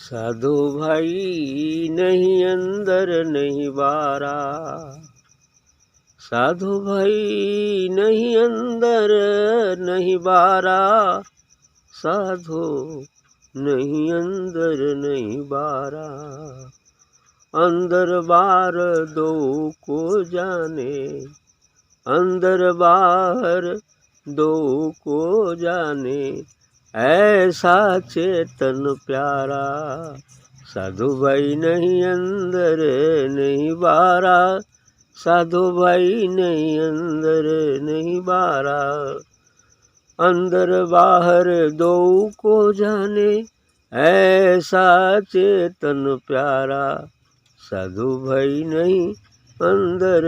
साधु भाई नहीं अंदर नहीं बारा, साधु भाई नहीं अंदर नहीं बारा, साधु नहीं अंदर नहीं बारा। अंदर बार दो को जाने, अंदर बाहर दो को जाने, ऐसा चेतन प्यारा। साधु भाई नहीं अंदर नहीं बारा, साधु भाई नहीं अंदर नहीं बारा। अंदर बाहर दो को जाने, ऐसा चेतन प्यारा। साधु भाई नहीं अंदर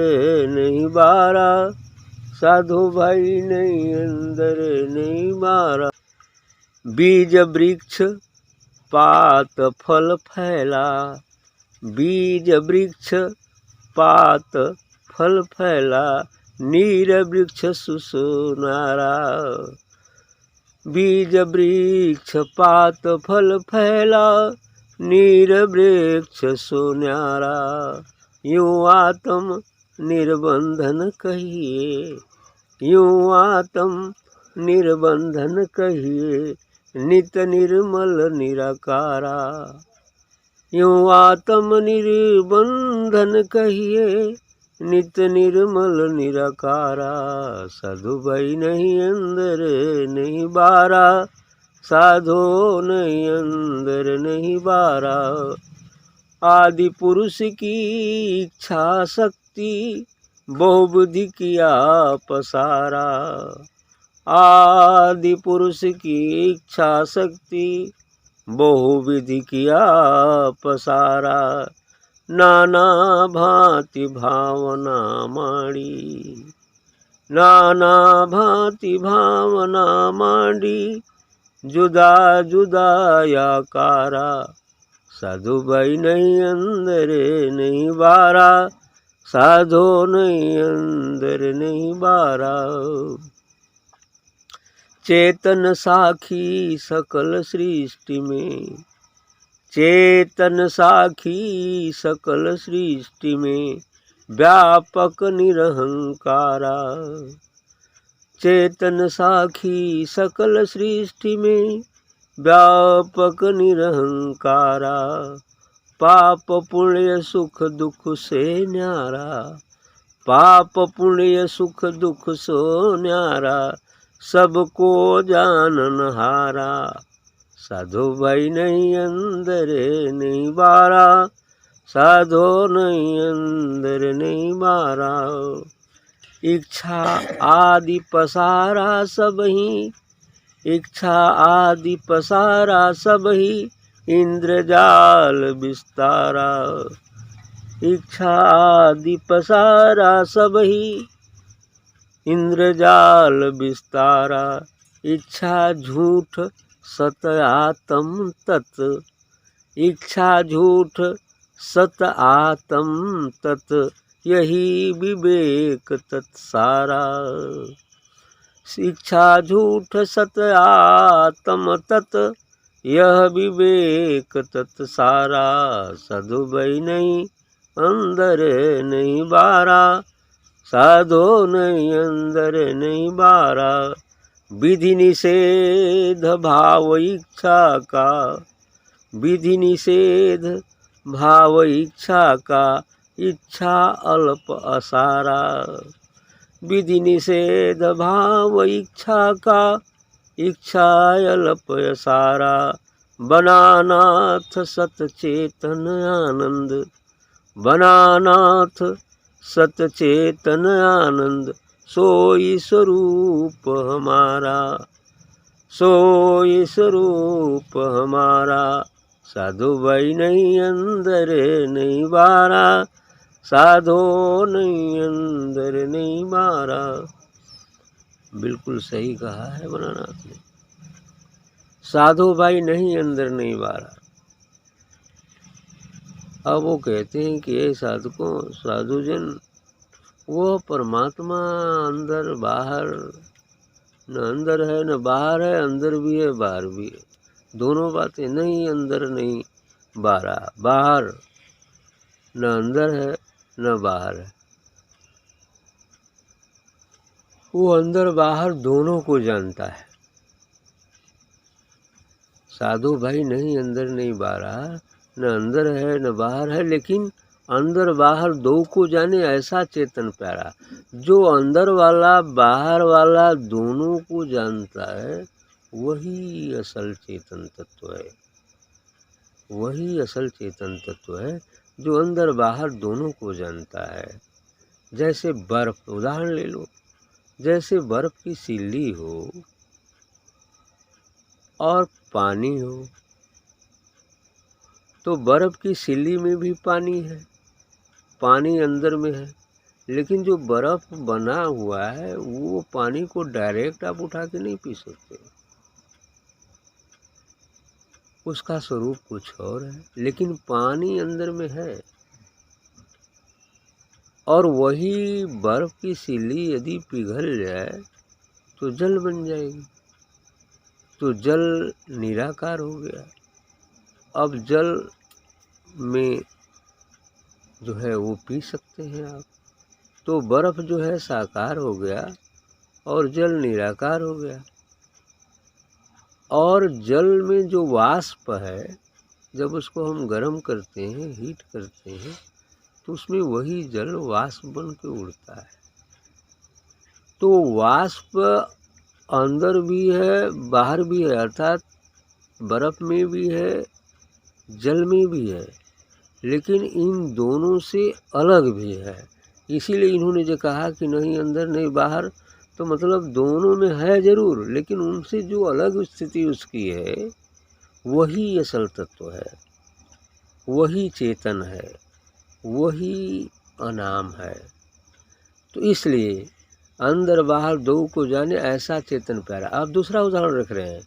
नहीं बारा, साधु भाई नहीं अंदर नहीं बारा। बीज वृक्ष पात फल फैला, बीज वृक्ष पात फल फैला, नीर वृक्ष सुसुनारा। बीज वृक्ष पात फल फैला, नीर वृक्ष सुन्यारा। यूं आत्म निर्बंधन कहिए, यूं आत्म निर्बंधन कहिए, नित निर्मल निराकारा। यूं आत्म निर्बंधन कहिए, नित निर्मल निराकारा। साधु भाई नहीं अंदर नहीं बारा, साधो नहीं अंदर नहीं बारा। आदि पुरुष की इच्छा शक्ति, बहुबुद्धि किया पसारा। आदि पुरुष की इच्छा शक्ति, बहुविधि किया पसारा। नाना भांति भावना मांडी, नाना भांति भावना मांडी, जुदा जुदा आकारा। साधु भाई नहीं अंदर नहीं बारा, साधो नहीं अंदर नहीं बारा। चेतन साखी सकल सृष्टि में, चेतन साखी सकल सृष्टि में, व्यापक निरहंकारा। चेतन साखी सकल सृष्टि में, व्यापक निरहंकारा। पाप पुण्य सुख दुख से न्यारा, पाप पुण्य सुख दुख सो न्यारा, सबको जाननहारा। साधु भाई नहीं अंदर नहीं बारा, साधो नहीं अंदर नहीं बारा। इच्छा आदि पसारा सब ही, इच्छा आदि पसारा सब ही, इंद्रजाल विस्तारा। इच्छा आदि पसारा सब ही, इंद्रजाल विस्तारा। इच्छा झूठ सत आत्म तत्, इच्छा झूठ सत आत्म तत्, यही विवेक तत्सारा। इच्छा झूठ सत आत्म तत्, यह विवेक तत्सारा। साधु भाई नहीं अंदर नहीं बारा, साधो नहीं अंदर नहीं बारा। विधि निषेध भाव इच्छा का, विधि निषेध भाव इच्छा का, इच्छा अल्प असारा। विधि निषेध भाव इच्छा का, इच्छा अल्प असारा। बनानाथ सतचेतन आनंद, बनानाथ सतचेतन आनंद, सोई स्वरूप हमारा, सोई स्वरूप हमारा। साधु भाई नहीं अंदर नहीं बारा, साधो नहीं अंदर नहीं बारा। बिल्कुल सही कहा है भोलानाथ ने। साधु भाई नहीं अंदर नहीं बारा। अब वो कहते हैं कि ये साधकों साधुजन, वो परमात्मा अंदर बाहर, न अंदर है न बाहर है, अंदर भी है बाहर भी है, दोनों बातें नहीं, अंदर नहीं 12 बाहर न अंदर है न बाहर है। वो अंदर बाहर दोनों को जानता है। साधु भाई नहीं अंदर नहीं बाहर, न अंदर है न बाहर है, लेकिन अंदर बाहर दो को जाने ऐसा चेतन प्यारा, जो अंदर वाला बाहर वाला दोनों को जानता है, वही असल चेतन तत्व है। वही असल चेतन तत्व है जो अंदर बाहर दोनों को जानता है। जैसे बर्फ, उदाहरण ले लो, जैसे बर्फ की सिल्ली हो और पानी हो, तो बर्फ की सिल्ली में भी पानी है, पानी अंदर में है, लेकिन जो बर्फ बना हुआ है वो पानी को डायरेक्ट आप उठा के नहीं पी सकते, उसका स्वरूप कुछ और है, लेकिन पानी अंदर में है। और वही बर्फ की सिल्ली यदि पिघल जाए तो जल बन जाएगी, तो जल निराकार हो गया। अब जल में जो है वो पी सकते हैं आप, तो बर्फ जो है साकार हो गया और जल निराकार हो गया। और जल में जो वाष्प है, जब उसको हम गर्म करते हैं, हीट करते हैं, तो उसमें वही जल वाष्प बन के उड़ता है। तो वाष्प अंदर भी है बाहर भी है, अर्थात बर्फ में भी है जल में भी है, लेकिन इन दोनों से अलग भी है। इसीलिए इन्होंने जो कहा कि नहीं अंदर नहीं बाहर, तो मतलब दोनों में है जरूर, लेकिन उनसे जो अलग स्थिति उसकी है वही असल तत्व है, वही चेतन है, वही अनाम है। तो इसलिए अंदर बाहर दो को जाने ऐसा चेतन प्यारा। आप दूसरा उदाहरण रख रहे हैं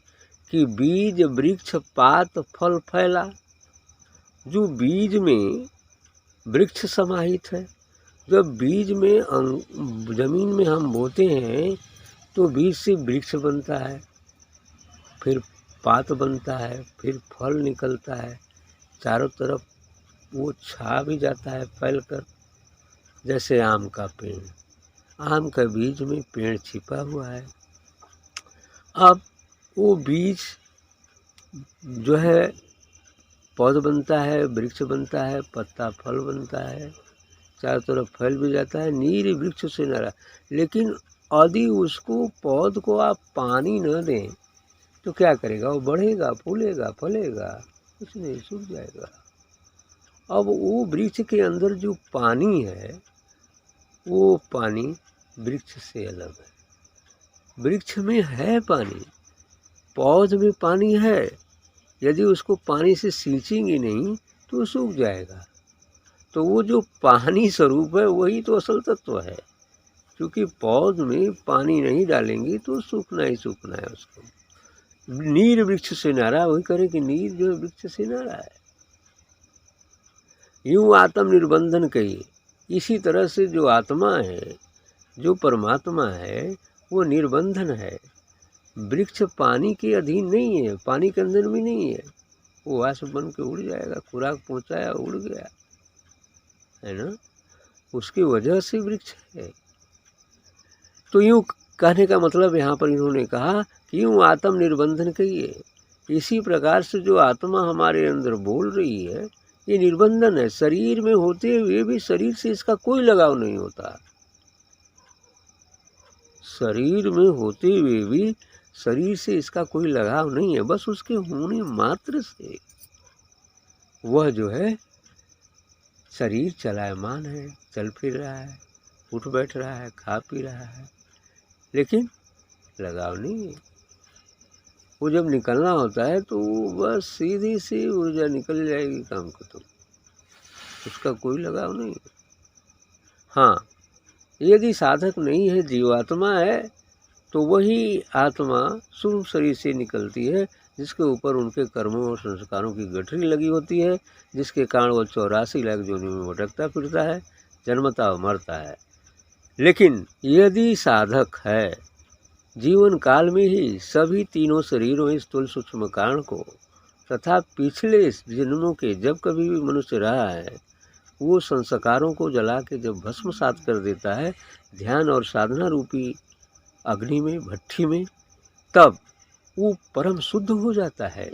कि बीज वृक्ष पात फल फैला। जो बीज में वृक्ष समाहित है, जब बीज में जमीन में हम बोते हैं तो बीज से वृक्ष बनता है, फिर पात बनता है, फिर फल निकलता है, चारों तरफ वो छा भी जाता है फैलकर। जैसे आम का पेड़, आम का बीज में पेड़ छिपा हुआ है। अब वो बीज जो है पौध बनता है, वृक्ष बनता है, पत्ता फल बनता है, चारों तरफ फैल भी जाता है, नीर वृक्ष से नारा। लेकिन यदि उसको पौध को आप पानी न दें तो क्या करेगा? वो बढ़ेगा, फूलेगा, फलेगा? कुछ नहीं, सूख जाएगा। अब वो वृक्ष के अंदर जो पानी है, वो पानी वृक्ष से अलग है। वृक्ष में है पानी, पौध में पानी है, यदि उसको पानी से सींचेंगे नहीं तो सूख जाएगा। तो वो जो पानी स्वरूप है वही तो असल तत्व है, क्योंकि पौध में पानी नहीं डालेंगे तो सूखना ही सूखना है उसको। नीर वृक्ष से नारा, वही करे कि नीर जो वृक्ष से नारा है। यूं आत्म निर्बंधन कहिए। इसी तरह से जो आत्मा है, जो परमात्मा है, वो निर्बंधन है। वृक्ष पानी के अधीन नहीं है, पानी के अंदर भी नहीं है, वो वाष्प बन के उड़ जाएगा, खुराक पहुंचाया उड़ गया, है ना? उसकी वजह से वृक्ष है। तो यूं कहने का मतलब यहाँ पर इन्होंने कहा कि यूं आत्म निर्बंधन कहिए। इसी प्रकार से जो आत्मा हमारे अंदर बोल रही है, ये निर्बंधन है। शरीर में होते हुए भी शरीर से इसका कोई लगाव नहीं होता। शरीर में होते हुए भी शरीर से इसका कोई लगाव नहीं है, बस उसके होने मात्र से वह जो है शरीर चलायमान है, चल फिर रहा है, उठ बैठ रहा है, खा पी रहा है, लेकिन लगाव नहीं है। वो जब निकलना होता है तो बस सीधी सी ऊर्जा निकल जाएगी, काम खत्म, उसका कोई लगाव नहीं है। हाँ, यदि साधक नहीं है, जीवात्मा है, तो वही आत्मा सूक्ष्म शरीर से निकलती है, जिसके ऊपर उनके कर्मों और संस्कारों की गठरी लगी होती है, जिसके कारण वो 84 लाख योनियों में भटकता फिरता है, जन्मता और मरता है। लेकिन यदि साधक है, जीवन काल में ही सभी तीनों शरीरों, स्थूल सूक्ष्म कारण को तथा पिछले जन्मों के जब कभी भी मनुष्य रहा है, वो संस्कारों को जला के जब भस्मसात कर देता है ध्यान और साधना रूपी अग्नि में, भट्ठी में, तब वो परम शुद्ध हो जाता है।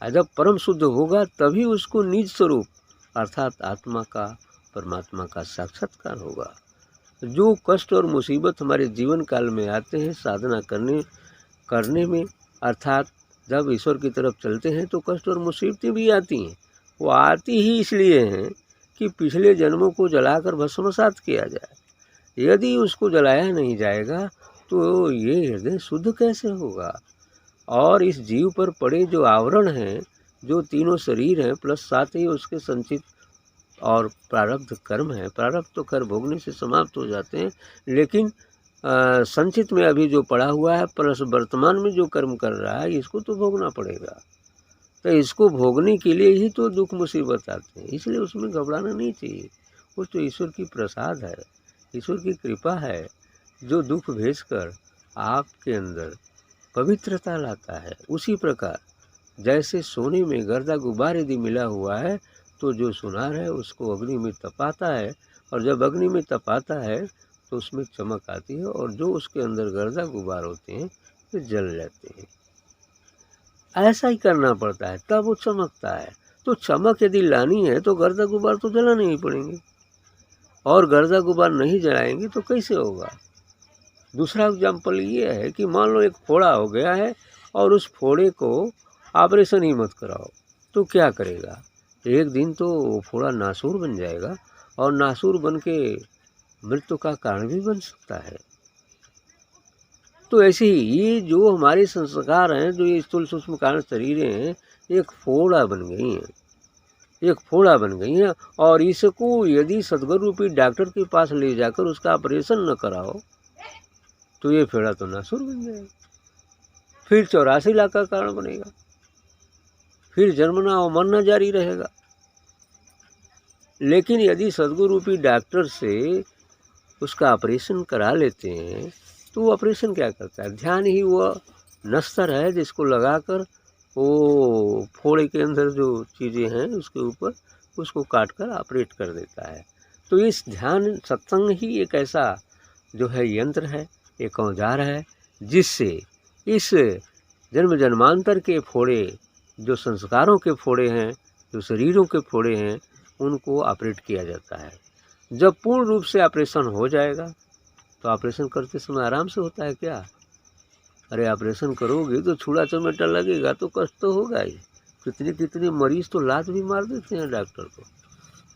और जब परम शुद्ध होगा तभी उसको निज स्वरूप अर्थात आत्मा का, परमात्मा का साक्षात्कार होगा। जो कष्ट और मुसीबत हमारे जीवन काल में आते हैं साधना करने में, अर्थात जब ईश्वर की तरफ चलते हैं तो कष्ट और मुसीबतें भी आती हैं। वो आती ही इसलिए हैं कि पिछले जन्मों को जलाकर भस्मसात किया जाए। यदि उसको जलाया नहीं जाएगा तो ये हृदय शुद्ध कैसे होगा। और इस जीव पर पड़े जो आवरण हैं, जो तीनों शरीर हैं, प्लस साथ ही उसके संचित और प्रारब्ध कर्म है। प्रारब्ध तो कर भोगने से समाप्त हो जाते हैं, लेकिन संचित में अभी जो पड़ा हुआ है, प्लस वर्तमान में जो कर्म कर रहा है, इसको तो भोगना पड़ेगा। तो इसको भोगने के लिए ही तो दुख मुसीबत आते हैं, इसलिए उसमें घबराना नहीं चाहिए। वो तो ईश्वर की प्रसाद है, ईश्वर की कृपा है, जो दुख भेजकर आपके अंदर पवित्रता लाता है। उसी प्रकार जैसे सोने में गर्दा गुब्बार यदि मिला हुआ है तो जो सुनार है उसको अग्नि में तपाता है, और जब अग्नि में तपाता है तो उसमें चमक आती है, और जो उसके अंदर गर्दा गुब्बार होते हैं वे जल जाते हैं। ऐसा ही करना पड़ता है, तब वो चमकता है। तो चमक यदि लानी है तो गर्दा गुब्बार तो जलाने ही पड़ेंगे, और गर्दा गुब्बार नहीं जलाएंगे तो कैसे होगा। दूसरा एग्जाम्पल ये है कि मान लो एक फोड़ा हो गया है और उस फोड़े को ऑपरेशन ही मत कराओ तो क्या करेगा। एक दिन तो वो फोड़ा नासूर बन जाएगा, और नासूर बन के मृत्यु का कारण भी बन सकता है। तो ऐसे ही ये जो हमारे संस्कार हैं, जो ये स्थूल सूक्ष्म कारण शरीरें हैं, एक फोड़ा बन गई हैं, एक फोड़ा बन गई हैं। और इसको यदि सद्गुरु रूपी डॉक्टर के पास ले जाकर उसका ऑपरेशन न कराओ तो ये फेड़ा तो नासूर बन जाएगा, फिर 84 लाख का कारण बनेगा, फिर जन्मना और मरना जारी रहेगा। लेकिन यदि सद्गुरु रूपी डॉक्टर से उसका ऑपरेशन करा लेते हैं तो वो ऑपरेशन क्या करता है, ध्यान ही वो नस्तर है जिसको लगाकर वो फोड़े के अंदर जो चीज़ें हैं उसके ऊपर उसको काट कर ऑपरेट कर देता है। तो इस ध्यान सत्संग ही एक ऐसा जो है यंत्र है, एक औजार है, जिससे इस जन्म जन्मांतर के फोड़े, जो संस्कारों के फोड़े हैं, जो शरीरों के फोड़े हैं, उनको ऑपरेट किया जाता है। जब पूर्ण रूप से ऑपरेशन हो जाएगा तो ऑपरेशन करते समय आराम से होता है क्या। अरे ऑपरेशन करोगे तो छुड़ा चमेटा लगेगा तो कष्ट तो होगा ही। कितने मरीज तो लात भी मार देते हैं डॉक्टर को,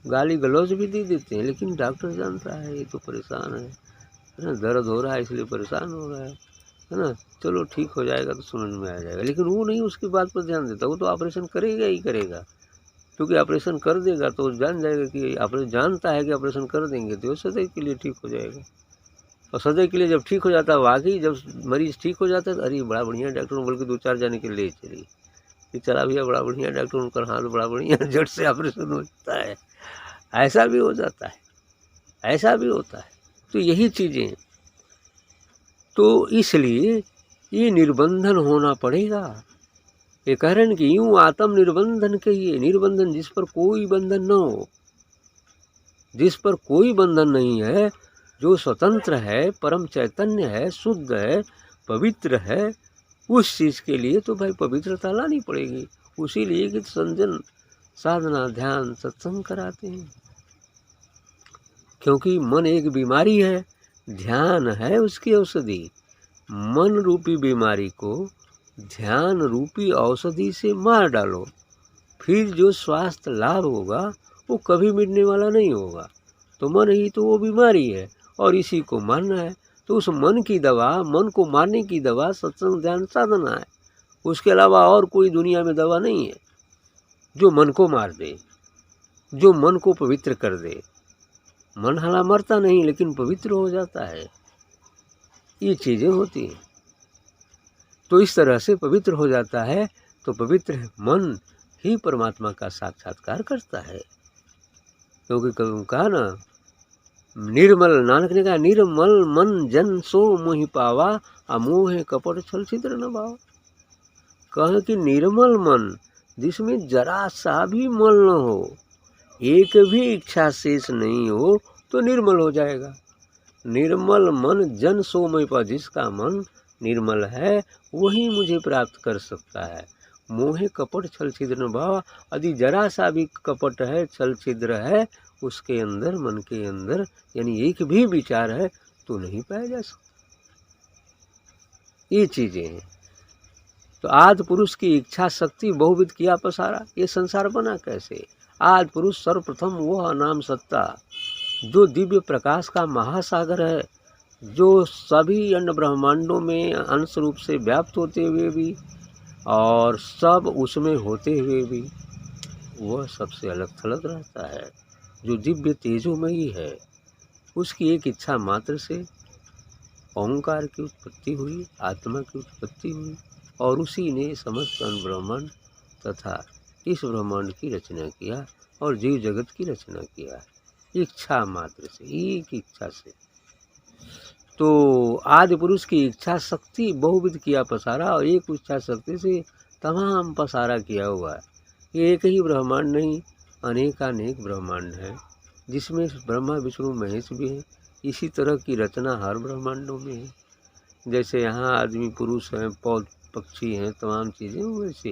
गाली गलौज भी दे देते हैं, लेकिन डॉक्टर जानता है ये तो परेशान है ना, दर्द हो रहा है इसलिए परेशान हो रहा है ना, चलो ठीक हो जाएगा तो समझ में आ जाएगा। लेकिन वो नहीं उसकी बात पर ध्यान देता, वो तो ऑपरेशन करेगा ही करेगा, क्योंकि ऑपरेशन कर देगा तो जान जाएगा कि ऑपरेशन, जानता है कि ऑपरेशन कर देंगे तो सदैव के लिए ठीक हो जाएगा। और सदैव के लिए जब ठीक हो जाता है, वाकई जब मरीज ठीक हो जाता है तो अरे बड़ा बढ़िया डॉक्टर, बोल के 2-4 जाने के ले चली कि चला भैया बड़ा बढ़िया डॉक्टर, उनका हाथ बड़ा बढ़िया, झट से ऑपरेशन हो जाता है। ऐसा भी हो जाता है, ऐसा भी होता है। तो यही चीज़ें, तो इसलिए ये निर्बंधन होना पड़ेगा। ये कह रहे हैं कि यूँ आत्म निर्बंधन कहिए, निर्बंधन जिस पर कोई बंधन न हो, जिस पर कोई बंधन नहीं है, जो स्वतंत्र है, परम चैतन्य है, शुद्ध है, पवित्र है, उस चीज़ के लिए तो भाई पवित्रता लानी पड़ेगी। उसी लिए कि संजन, साधना, ध्यान, सत्संग कराते हैं, क्योंकि मन एक बीमारी है, ध्यान है उसकी औषधि। मन रूपी बीमारी को ध्यान रूपी औषधि से मार डालो, फिर जो स्वास्थ्य लाभ होगा वो कभी मिटने वाला नहीं होगा। तो मन ही तो वो बीमारी है और इसी को मारना है। तो उस मन की दवा, मन को मारने की दवा सत्संग, ध्यान, साधना है। उसके अलावा और कोई दुनिया में दवा नहीं है जो मन को मार दे, जो मन को पवित्र कर दे। मन हाला मरता नहीं लेकिन पवित्र हो जाता है, ये चीज़ें होती हैं। तो इस तरह से पवित्र हो जाता है, तो पवित्र मन ही परमात्मा का साक्षात्कार करता है। क्योंकि कहा ना, निर्मल, नानक ने कहा निर्मल मन जन सो मोहि पावा, अमोह कपट छल छिद्र न भावा। कहे कि निर्मल मन जिसमें जरा सा भी मल न हो, एक भी इच्छा शेष नहीं हो, तो निर्मल हो जाएगा। निर्मल मन जन सो मैं पा, जिसका मन निर्मल है वही मुझे प्राप्त कर सकता है। मोहे कपट छल छिद्र न भावा, यदि जरा सा भी कपट है, छल छिद्र है उसके अंदर, मन के अंदर, यानी एक भी विचार है तो नहीं पाया जा सकता। ये चीजें हैं। तो आदि पुरुष की इच्छा शक्ति बहुविध किया पसारा, ये संसार बना कैसे? आदि पुरुष सर्वप्रथम वह नाम सत्ता जो दिव्य प्रकाश का महासागर है, जो सभी अन्य ब्रह्मांडों में अंश रूप से व्याप्त होते हुए भी और सब उसमें होते हुए भी वह सबसे अलग थलग रहता है, जो दिव्य तेजोमयी है। उसकी एक इच्छा मात्र से ओंकार की उत्पत्ति हुई, आत्मा की उत्पत्ति हुई, और उसी ने समस्त ब्रह्मांड तथा इस ब्रह्मांड की रचना किया और जीव जगत की रचना किया, इच्छा मात्र से, एक इच्छा से। तो आदि पुरुष की इच्छा शक्ति बहुविध किया पसारा, और एक इच्छा शक्ति से तमाम पसारा किया हुआ है। एक ही ब्रह्मांड नहीं, अनेकानेक ब्रह्मांड है, जिसमें ब्रह्मा विष्णु महेश भी है। इसी तरह की रचना हर ब्रह्मांडों में है। जैसे यहाँ आदमी पुरुष हैं, पौध पक्षी हैं, तमाम चीज़ें वैसे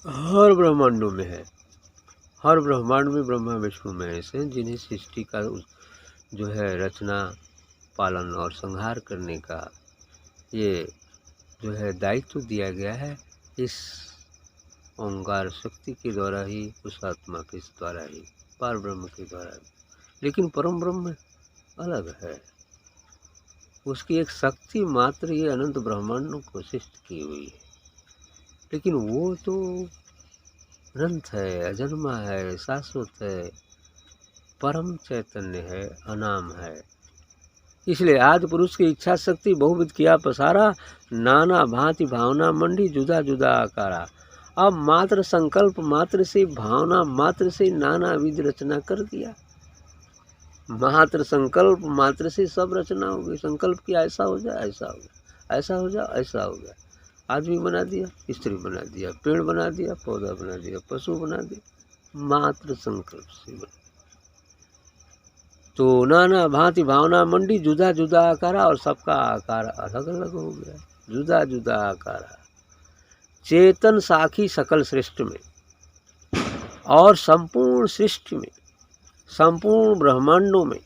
हर ब्रह्मांडों में है। हर ब्रह्मांड में ब्रह्मा विष्णु महेश हैं, जिन्हें सृष्टि का जो है रचना, पालन और संहार करने का ये जो है दायित्व दिया गया है, इस ओंकार शक्ति के द्वारा ही, उस आत्मा के द्वारा ही, पार ब्रह्म के द्वारा ही। लेकिन परम ब्रह्म अलग है, उसकी एक शक्ति मात्र ये अनंत ब्रह्मांडों को सृष्टि की हुई है, लेकिन वो तो अनंत है, अजन्मा है, शाश्वत है, परम चैतन्य है, अनाम है। इसलिए आदि पुरुष की इच्छा शक्ति बहुविध किया पसारा, नाना भांति भावना मंडी जुदा जुदा आकारा। अब मात्र संकल्प मात्र से, भावना मात्र से नाना विध रचना कर दिया। मात्र संकल्प मात्र से सब रचना हो गई। संकल्प किया ऐसा हो जाए, ऐसा हो गया, ऐसा हो जाए, ऐसा हो गया। आदमी बना दिया, स्त्री बना दिया, पेड़ बना दिया, पौधा बना दिया, पशु बना दिया, मात्र संकल्प से बना। तो नाना भांति भावना मंडी जुदा जुदा आकारा, और सबका आकार अलग अलग हो गया, जुदा जुदा आकारा। चेतन साखी सकल सृष्टि में, और संपूर्ण सृष्टि में, संपूर्ण ब्रह्मांडों में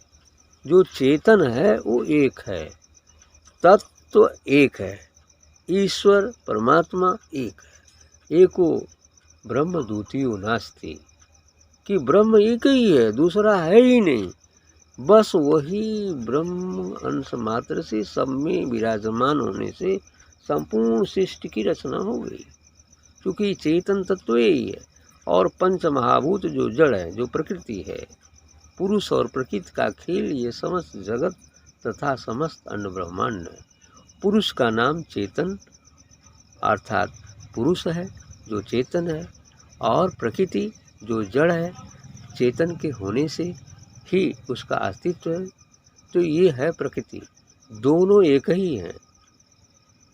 जो चेतन है वो एक है, तत्व एक है, ईश्वर परमात्मा एक है। एको ब्रह्म द्वितीयो नास्ति, कि ब्रह्म एक ही है, दूसरा है ही नहीं। बस वही ब्रह्म अंश मात्र से सब में विराजमान होने से संपूर्ण सृष्टि की रचना हो गई, क्योंकि चेतन तत्व ही है। और पंच महाभूत जो जड़ है, जो प्रकृति है, पुरुष और प्रकृति का खेल, ये समस्त जगत तथा समस्त अन्य ब्रह्मांड है। पुरुष का नाम चेतन अर्थात पुरुष है, जो चेतन है, और प्रकृति जो जड़ है, चेतन के होने से ही उसका अस्तित्व है। तो ये है प्रकृति। दोनों एक ही हैं,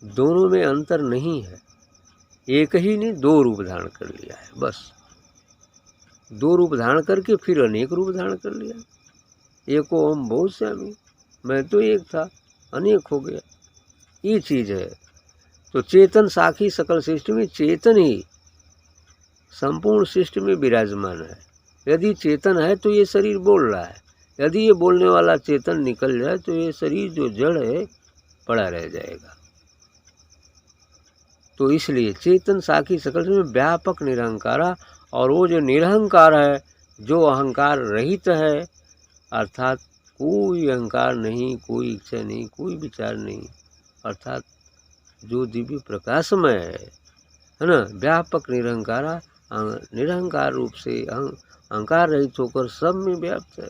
दोनों में अंतर नहीं है। एक ही ने दो रूप धारण कर लिया है, बस दो रूप धारण करके फिर अनेक रूप धारण कर लिया। एको हम बहुत श्यामी, मैं तो एक था, अनेक हो गया, ये चीज है। तो चेतन साखी सकल सृष्टि में, चेतन ही संपूर्ण सृष्टि में विराजमान है। यदि चेतन है तो ये शरीर बोल रहा है, यदि ये बोलने वाला चेतन निकल जाए तो ये शरीर जो जड़ है पड़ा रह जाएगा। तो इसलिए चेतन साखी सकल में व्यापक निरहंकारा, और वो जो निरहंकार है, जो अहंकार रहित है, अर्थात कोई अहंकार नहीं, कोई इच्छा नहीं, कोई विचार नहीं, अर्थात जो दिव्य प्रकाशमय है ना, व्यापक निरहंकारा, निरहंकार रूप से अहंकार रहित होकर सब में व्याप्त है,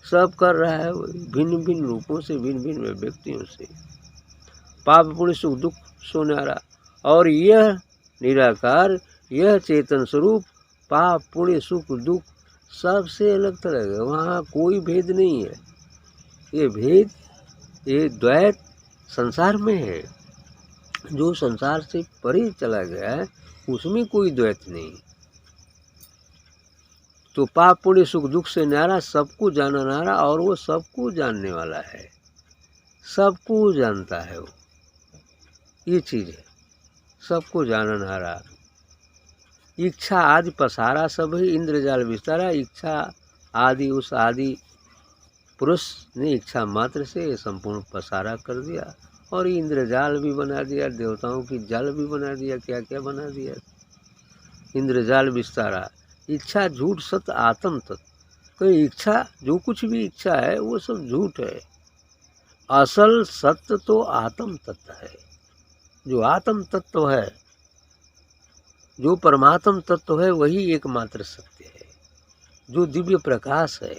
सब कर रहा है भिन्न भिन्न रूपों से, भिन्न भिन्न व्यक्तियों से, पाप पुण्य सुख दुख सोनारा। और यह निराकार, यह चेतन स्वरूप पाप पुण्य सुख दुख सबसे अलग थलग है, वहाँ कोई भेद नहीं है। ये भेद, ये द्वैत संसार में है। जो संसार से परे चला गया है उसमें कोई द्वैत नहीं। तो पाप पुण्य सुख दुख से न्यारा, सबको जाननारा, और वो सबको जानने वाला है, सबको जानता है वो। ये चीज है, सबको जाननहारा। इच्छा आदि पसारा, सब ही इंद्रजाल विस्तारा। इच्छा आदि, उस आदि पुरुष ने इच्छा मात्र से संपूर्ण पसारा कर दिया, और इंद्रजाल भी बना दिया, देवताओं की जाल भी बना दिया, क्या क्या बना दिया। इंद्रजाल विस्तारा। इच्छा झूठ सत आत्म तत्व। कोई इच्छा, जो कुछ भी इच्छा है वो सब झूठ है। असल सत्य तो आत्म तत्व है। जो आत्म तत्व है, जो परमात्म तत्व है, वही एकमात्र सत्य है। जो दिव्य प्रकाश है,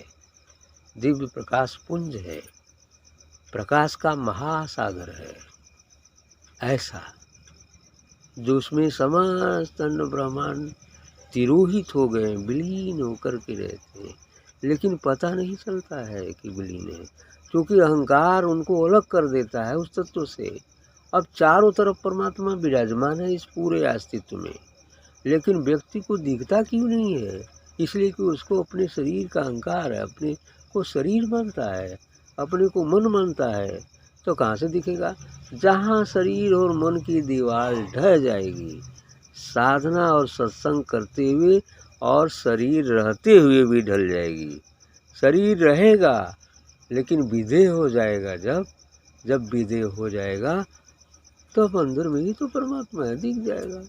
दिव्य प्रकाश पुंज है, प्रकाश का महासागर है, ऐसा जो उसमें समस्त अण्ड ब्रह्मांड तिरोहित हो गए, विलीन होकर के रहते हैं, लेकिन पता नहीं चलता है कि विलीन है, क्योंकि अहंकार उनको अलग कर देता है उस तत्व से। अब चारों तरफ परमात्मा विराजमान है इस पूरे अस्तित्व में, लेकिन व्यक्ति को दिखता क्यों नहीं है? इसलिए कि उसको अपने शरीर का अहंकार है, अपने को शरीर मानता है, अपने को मन मानता है। तो कहाँ से दिखेगा? जहाँ शरीर और मन की दीवार ढह जाएगी, साधना और सत्संग करते हुए और शरीर रहते हुए भी ढल जाएगी। शरीर रहेगा लेकिन विदेह हो जाएगा। जब विदेह हो जाएगा तब अंदर में ही तो परमात्मा है, दिख जाएगा।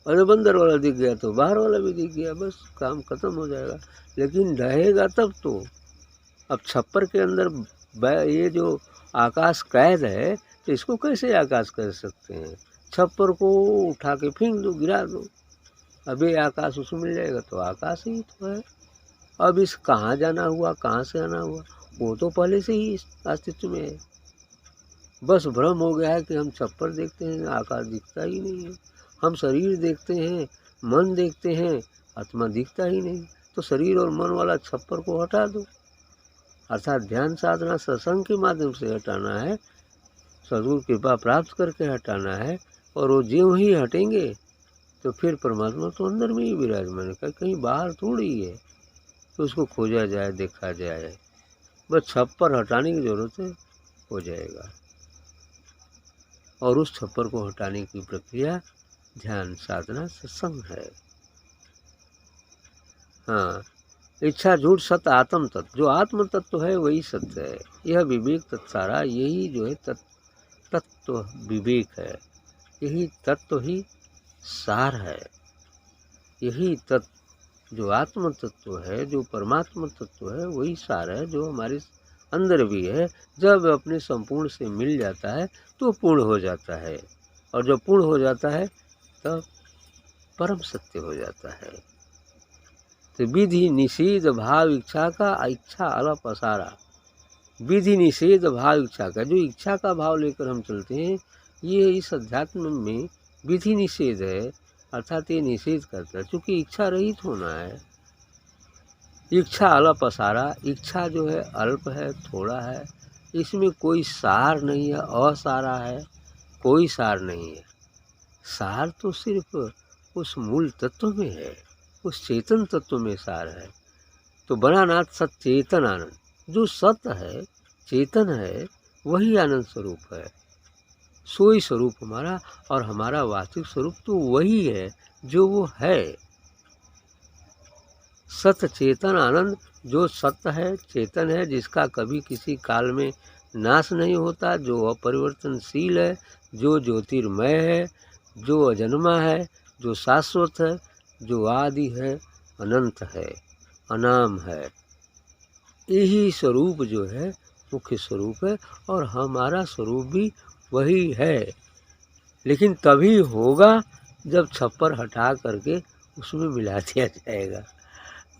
और जब अंदर वाला दिख गया तो बाहर वाला भी दिख गया, बस काम खत्म हो जाएगा। लेकिन रहेगा तब तो। अब छप्पर के अंदर ये जो आकाश कैद है, तो इसको कैसे आकाश कर सकते हैं? छप्पर को उठा के फेंक दो, गिरा दो, अब ये आकाश उसमें मिल जाएगा, तो आकाश ही तो है। अब इस कहाँ जाना हुआ, कहाँ से आना हुआ, वो तो पहले से ही इस अस्तित्व में है। बस भ्रम हो गया है कि हम छप्पर देखते हैं, आकाश दिखता ही नहीं है। हम शरीर देखते हैं, मन देखते हैं, आत्मा दिखता ही नहीं। तो शरीर और मन वाला छप्पर को हटा दो, अर्थात ध्यान साधना सत्संग के माध्यम से हटाना है, सद्गुरु कृपा प्राप्त करके हटाना है। और वो ज्यों ही हटेंगे तो फिर परमात्मा तो अंदर में ही विराजमान है, कहीं बाहर थोड़ी है। तो उसको खोजा जाए, देखा जाए, बस छप्पर हटाने की जरूरत है, हो जाएगा। और उस छप्पर को हटाने की प्रक्रिया ध्यान साधना सत्संग है। हाँ, इच्छा झूठ सत्य आत्म तत्व। जो आत्म तत्व है वही सत्य है। यह विवेक तत्सारा, यही जो है तत्व विवेक है, यही तत्व ही सार है। यही तत्व जो आत्म तत्व है, जो परमात्मा तत्व है, वही सार है, जो हमारे अंदर भी है। जब अपने संपूर्ण से मिल जाता है तो पूर्ण हो जाता है, और जब पूर्ण हो जाता है तब परम सत्य हो जाता है। तो विधि निषेध भाव इच्छा का, इच्छा अलप असारा। विधि निषेध भाव इच्छा का, जो इच्छा का भाव लेकर हम चलते हैं, ये इस अध्यात्म में विधि निषेध है, अर्थात ये निषेध करता है, क्योंकि इच्छा रहित होना है। इच्छा अलप असारा, इच्छा जो है अल्प है, थोड़ा है, इसमें कोई सार नहीं है, असारा है, कोई सार नहीं है। सार तो सिर्फ उस मूल तत्व में है, उस चेतन तत्व में सार है। तो बनानाथ सचेतन आनंद, जो सत्य है, चेतन है, वही आनंद स्वरूप है। सोई स्वरूप हमारा, और हमारा वास्तविक स्वरूप तो वही है जो वो है। सत्य चेतन आनंद, जो सत्य है, चेतन है, जिसका कभी किसी काल में नाश नहीं होता, जो अपरिवर्तनशील है, जो ज्योतिर्मय है, जो अजन्मा है, जो शाश्वत है, जो आदि है, अनंत है, अनाम है। यही स्वरूप जो है मुख्य स्वरूप है, और हमारा स्वरूप भी वही है। लेकिन तभी होगा जब छप्पर हटा करके उसमें मिला दिया जाएगा,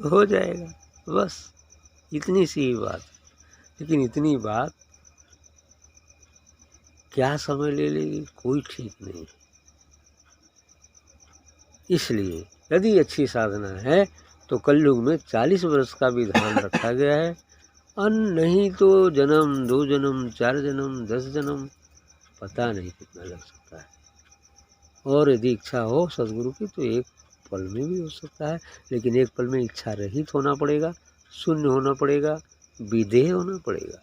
हो जाएगा। बस इतनी सी बात। लेकिन इतनी बात क्या समय ले लेगी, कोई ठीक नहीं। इसलिए यदि अच्छी साधना है तो कलयुग में 40 वर्ष का विधान रखा गया है। नहीं तो जन्म, 2 जन्म, 4 जन्म, 10 जन्म, पता नहीं कितना लग सकता है। और यदि इच्छा हो सद्गुरु की तो एक पल में भी हो सकता है, लेकिन एक पल में इच्छा रहित होना पड़ेगा, शून्य होना पड़ेगा, विधेय होना पड़ेगा।